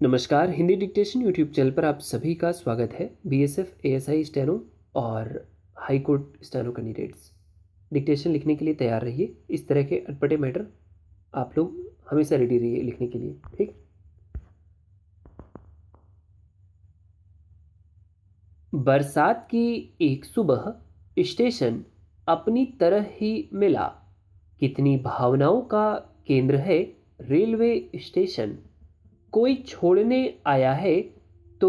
नमस्कार। Hindi dictation YouTube channel पर आप सभी का स्वागत है। बीएसएफ एएसआई स्टेनो और high court steno candidates dictation लिखने के लिए तैयार रहिए। इस तरह के अटपटे मैटर आप लोग हमेशा रेडी रहिए लिखने के लिए, ठीक। बरसात की एक सुबह स्टेशन अपनी तरह ही मिला। कितनी भावनाओं का केंद्र है रेलवे स्टेशन। कोई छोड़ने आया है तो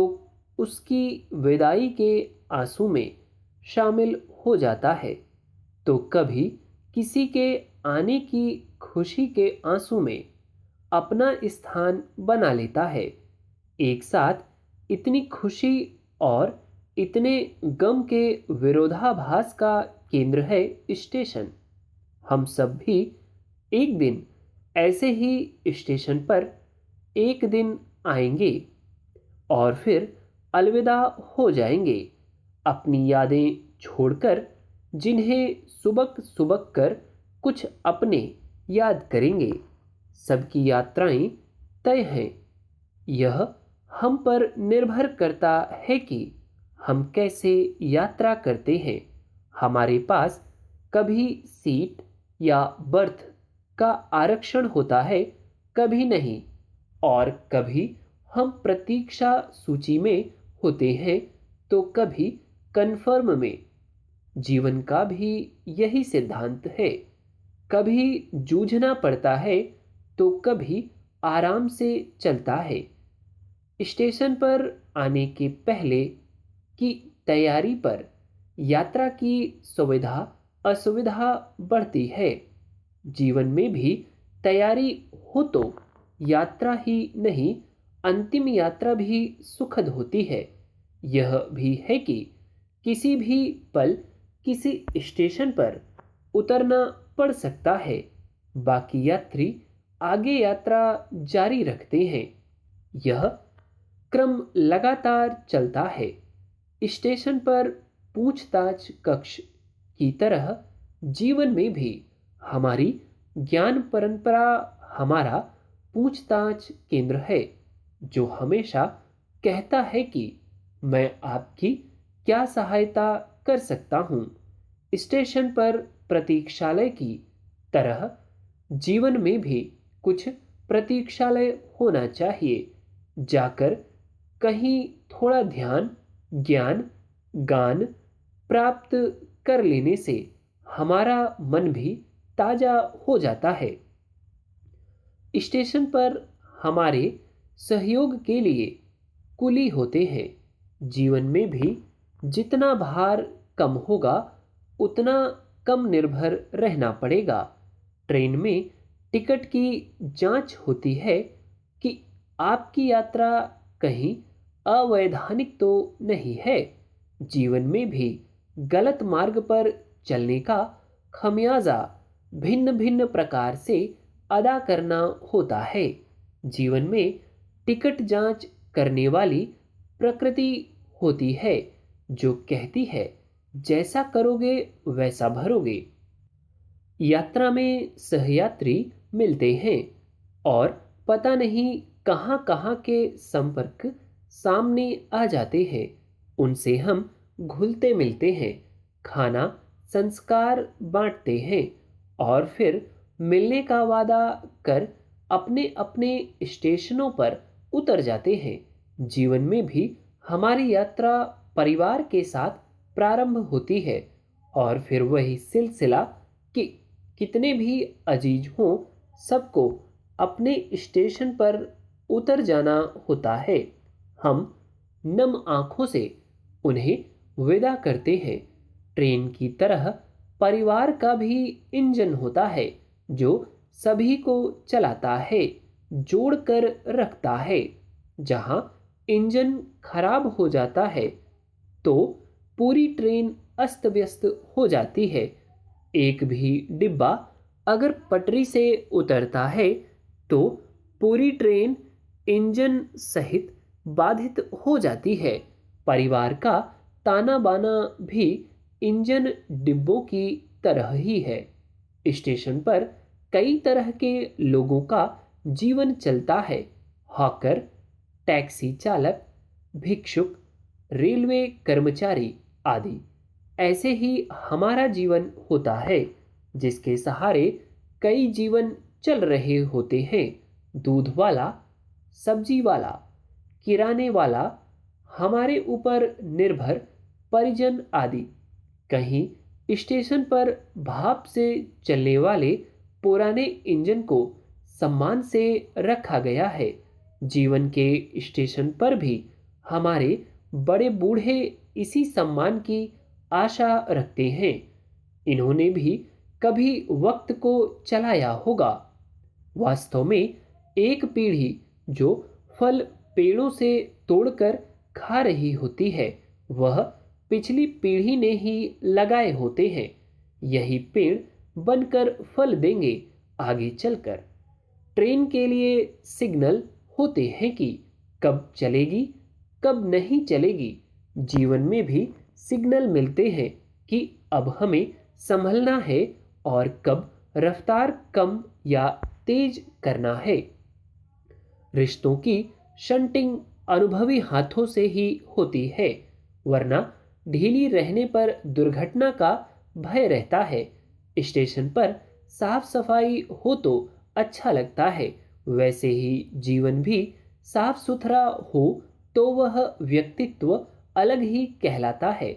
उसकी विदाई के आंसू में शामिल हो जाता है, तो कभी किसी के आने की खुशी के आंसू में अपना स्थान बना लेता है। एक साथ इतनी खुशी और इतने गम के विरोधाभास का केंद्र है स्टेशन। हम सब भी एक दिन ऐसे ही स्टेशन पर एक दिन आएंगे और फिर अलविदा हो जाएंगे, अपनी यादें छोड़कर, जिन्हें सुबक सुबक कर कुछ अपने याद करेंगे। सबकी यात्राएं तय हैं। यह हम पर निर्भर करता है कि हम कैसे यात्रा करते हैं। हमारे पास कभी सीट या बर्थ का आरक्षण होता है, कभी नहीं, और कभी हम प्रतीक्षा सूची में होते हैं तो कभी कन्फर्म में। जीवन का भी यही सिद्धांत है। कभी जूझना पड़ता है तो कभी आराम से चलता है। स्टेशन पर आने के पहले की तैयारी पर यात्रा की सुविधा असुविधा बढ़ती है। जीवन में भी तैयारी हो तो यात्रा ही नहीं, अंतिम यात्रा भी सुखद होती है। यह भी है कि किसी भी पल किसी स्टेशन पर उतरना पड़ सकता है। बाकी यात्री आगे यात्रा जारी रखते हैं। यह क्रम लगातार चलता है। स्टेशन पर पूछताछ कक्ष की तरह जीवन में भी हमारी ज्ञान परंपरा हमारा पूछताछ केंद्र है, जो हमेशा कहता है कि मैं आपकी क्या सहायता कर सकता हूँ। स्टेशन पर प्रतीक्षालय की तरह जीवन में भी कुछ प्रतीक्षालय होना चाहिए। जाकर कहीं थोड़ा ध्यान, ज्ञान, गान प्राप्त कर लेने से हमारा मन भी ताजा हो जाता है। स्टेशन पर हमारे सहयोग के लिए कुली होते हैं। जीवन में भी जितना भार कम होगा उतना कम निर्भर रहना पड़ेगा। ट्रेन में टिकट की जांच होती है कि आपकी यात्रा कहीं अवैधानिक तो नहीं है। जीवन में भी गलत मार्ग पर चलने का खमियाजा भिन्न भिन्न प्रकार से अदा करना होता है। जीवन में टिकट जांच करने वाली प्रकृति होती है, जो कहती है जैसा करोगे वैसा भरोगे। यात्रा में सहयात्री मिलते हैं और पता नहीं कहाँ कहाँ के संपर्क सामने आ जाते हैं। उनसे हम घुलते मिलते हैं, खाना संस्कार बांटते हैं और फिर मिलने का वादा कर अपने अपने स्टेशनों पर उतर जाते हैं। जीवन में भी हमारी यात्रा परिवार के साथ प्रारंभ होती है और फिर वही सिलसिला कि कितने भी अजीज हों, सबको अपने स्टेशन पर उतर जाना होता है। हम नम आंखों से उन्हें विदा करते हैं। ट्रेन की तरह परिवार का भी इंजन होता है, जो सभी को चलाता है, जोड़कर रखता है। जहां इंजन खराब हो जाता है तो पूरी ट्रेन अस्त व्यस्त हो जाती है। एक भी डिब्बा अगर पटरी से उतरता है तो पूरी ट्रेन इंजन सहित बाधित हो जाती है। परिवार का ताना बाना भी इंजन डिब्बों की तरह ही है। स्टेशन पर कई तरह के लोगों का जीवन चलता है। हॉकर, टैक्सी चालक, भिक्षुक, रेलवे कर्मचारी आदि। ऐसे ही हमारा जीवन होता है, जिसके सहारे कई जीवन चल रहे होते हैं। दूध वाला, सब्जी वाला, किराने वाला, हमारे ऊपर निर्भर परिजन आदि। कहीं स्टेशन पर भाप से चलने वाले पुराने इंजन को सम्मान से रखा गया है। जीवन के स्टेशन पर भी हमारे बड़े बूढ़े इसी सम्मान की आशा रखते हैं। इन्होंने भी कभी वक्त को चलाया होगा। वास्तव में एक पीढ़ी जो फल पेड़ों से तोड़कर खा रही होती है, वह पिछली पीढ़ी ने ही लगाए होते हैं। यही पेड़ बनकर फल देंगे आगे चलकर। ट्रेन के लिए सिग्नल होते हैं कि कब चलेगी, कब नहीं चलेगी। जीवन में भी सिग्नल मिलते हैं कि अब हमें संभलना है और कब रफ्तार कम या तेज करना है। रिश्तों की शंटिंग अनुभवी हाथों से ही होती है, वरना ढीली रहने पर दुर्घटना का भय रहता है। स्टेशन पर साफ सफाई हो तो अच्छा लगता है, वैसे ही जीवन भी साफ सुथरा हो तो वह व्यक्तित्व अलग ही कहलाता है।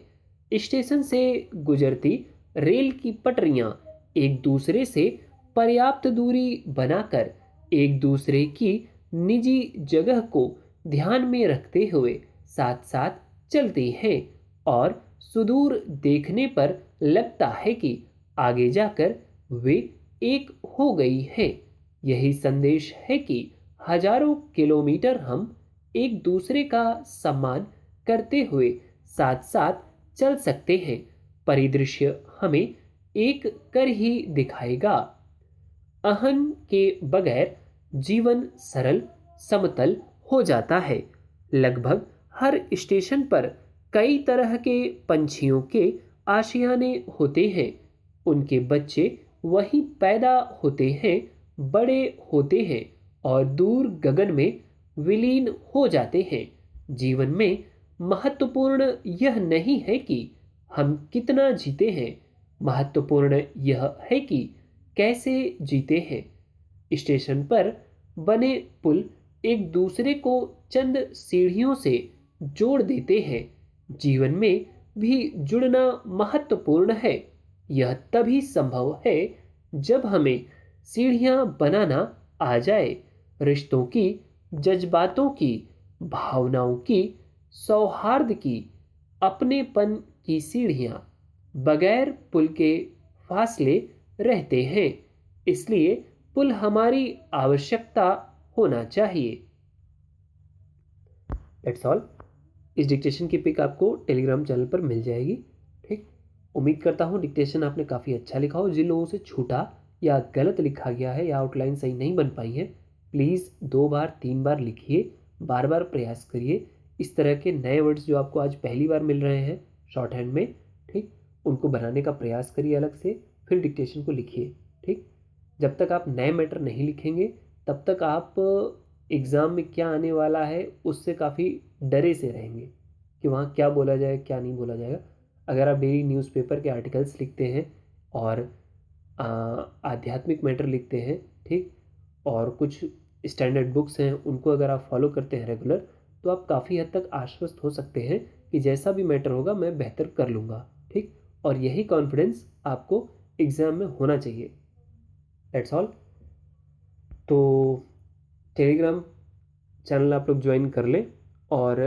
स्टेशन से गुजरती रेल की पटरियां एक दूसरे से पर्याप्त दूरी बनाकर एक दूसरे की निजी जगह को ध्यान में रखते हुए साथ साथ चलती हैं और सुदूर देखने पर लगता है कि आगे जाकर वे एक हो गई है। यही संदेश है कि हजारों किलोमीटर हम एक दूसरे का सम्मान करते हुए साथ साथ चल सकते हैं। परिदृश्य हमें एक कर ही दिखाएगा। अहन के बगैर जीवन सरल समतल हो जाता है। लगभग हर स्टेशन पर कई तरह के पंछियों के आशियाने होते हैं। उनके बच्चे वहीं पैदा होते हैं, बड़े होते हैं और दूर गगन में विलीन हो जाते हैं। जीवन में महत्वपूर्ण यह नहीं है कि हम कितना जीते हैं, महत्वपूर्ण यह है कि कैसे जीते हैं। स्टेशन पर बने पुल एक दूसरे को चंद सीढ़ियों से जोड़ देते हैं। जीवन में भी जुड़ना महत्वपूर्ण है। यह तभी संभव है जब हमें सीढ़ियां बनाना आ जाए। रिश्तों की, जज्बातों की, भावनाओं की, सौहार्द की, अपनेपन की सीढ़ियां बगैर पुल के फासले रहते हैं। इसलिए पुल हमारी आवश्यकता होना चाहिए। That's all. इस डिक्टेशन की पिक आपको टेलीग्राम चैनल पर मिल जाएगी। ठीक, उम्मीद करता हूँ डिक्टेशन आपने काफ़ी अच्छा लिखा हो। जिन लोगों से छूटा या गलत लिखा गया है या आउटलाइन सही नहीं बन पाई है, प्लीज़ 2 बार 3 बार लिखिए, बार बार प्रयास करिए। इस तरह के नए वर्ड्स जो आपको आज पहली बार मिल रहे हैं शॉर्ट हैंड में, ठीक, उनको बनाने का प्रयास करिए अलग से, फिर डिक्टेशन को लिखिए। ठीक, जब तक आप नए मैटर नहीं लिखेंगे तब तक आप एग्ज़ाम में क्या आने वाला है उससे काफ़ी डरे से रहेंगे कि वहाँ क्या बोला जाए क्या नहीं बोला जाएगा। अगर आप डेली न्यूज़पेपर के आर्टिकल्स लिखते हैं और आध्यात्मिक मैटर लिखते हैं, ठीक, और कुछ स्टैंडर्ड बुक्स हैं उनको अगर आप फॉलो करते हैं रेगुलर, तो आप काफ़ी हद तक आश्वस्त हो सकते हैं कि जैसा भी मैटर होगा मैं बेहतर कर लूँगा। ठीक, और यही कॉन्फिडेंस आपको एग्ज़ाम में होना चाहिए। That's all. तो टेलीग्राम चैनल आप लोग ज्वाइन कर लें और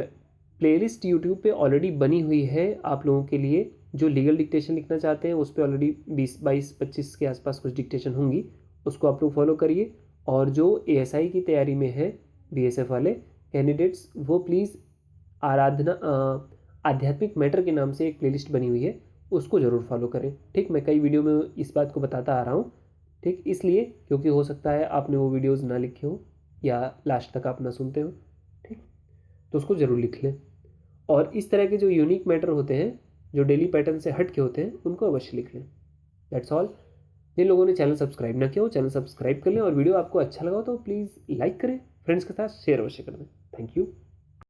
प्लेलिस्ट यूट्यूब पे ऑलरेडी बनी हुई है आप लोगों के लिए। जो लीगल डिक्टेशन लिखना चाहते हैं उस पर ऑलरेडी 20-22-25 के आसपास कुछ डिक्टेशन होंगी, उसको आप लोग फॉलो करिए। और जो एएसआई की तैयारी में है बीएसएफ वाले कैंडिडेट्स, वो प्लीज़ आराधना आध्यात्मिक मैटर के नाम से एक प्लेलिस्ट बनी हुई है, उसको ज़रूर फॉलो करें। ठीक, मैं कई वीडियो में इस बात को बताता आ रहा हूँ। ठीक, इसलिए क्योंकि हो सकता है आपने वो वीडियोस ना लिखे हो या लास्ट तक आप ना सुनते हो। ठीक, तो उसको ज़रूर लिख लें। और इस तरह के जो यूनिक मैटर होते हैं जो डेली पैटर्न से हट के होते हैं उनको अवश्य लिख लें। That's all. जिन लोगों ने चैनल सब्सक्राइब ना किया हो चैनल सब्सक्राइब कर लें और वीडियो आपको अच्छा लगा हो तो प्लीज़ लाइक करें, फ्रेंड्स के साथ शेयर अवश्य कर दें। Thank you.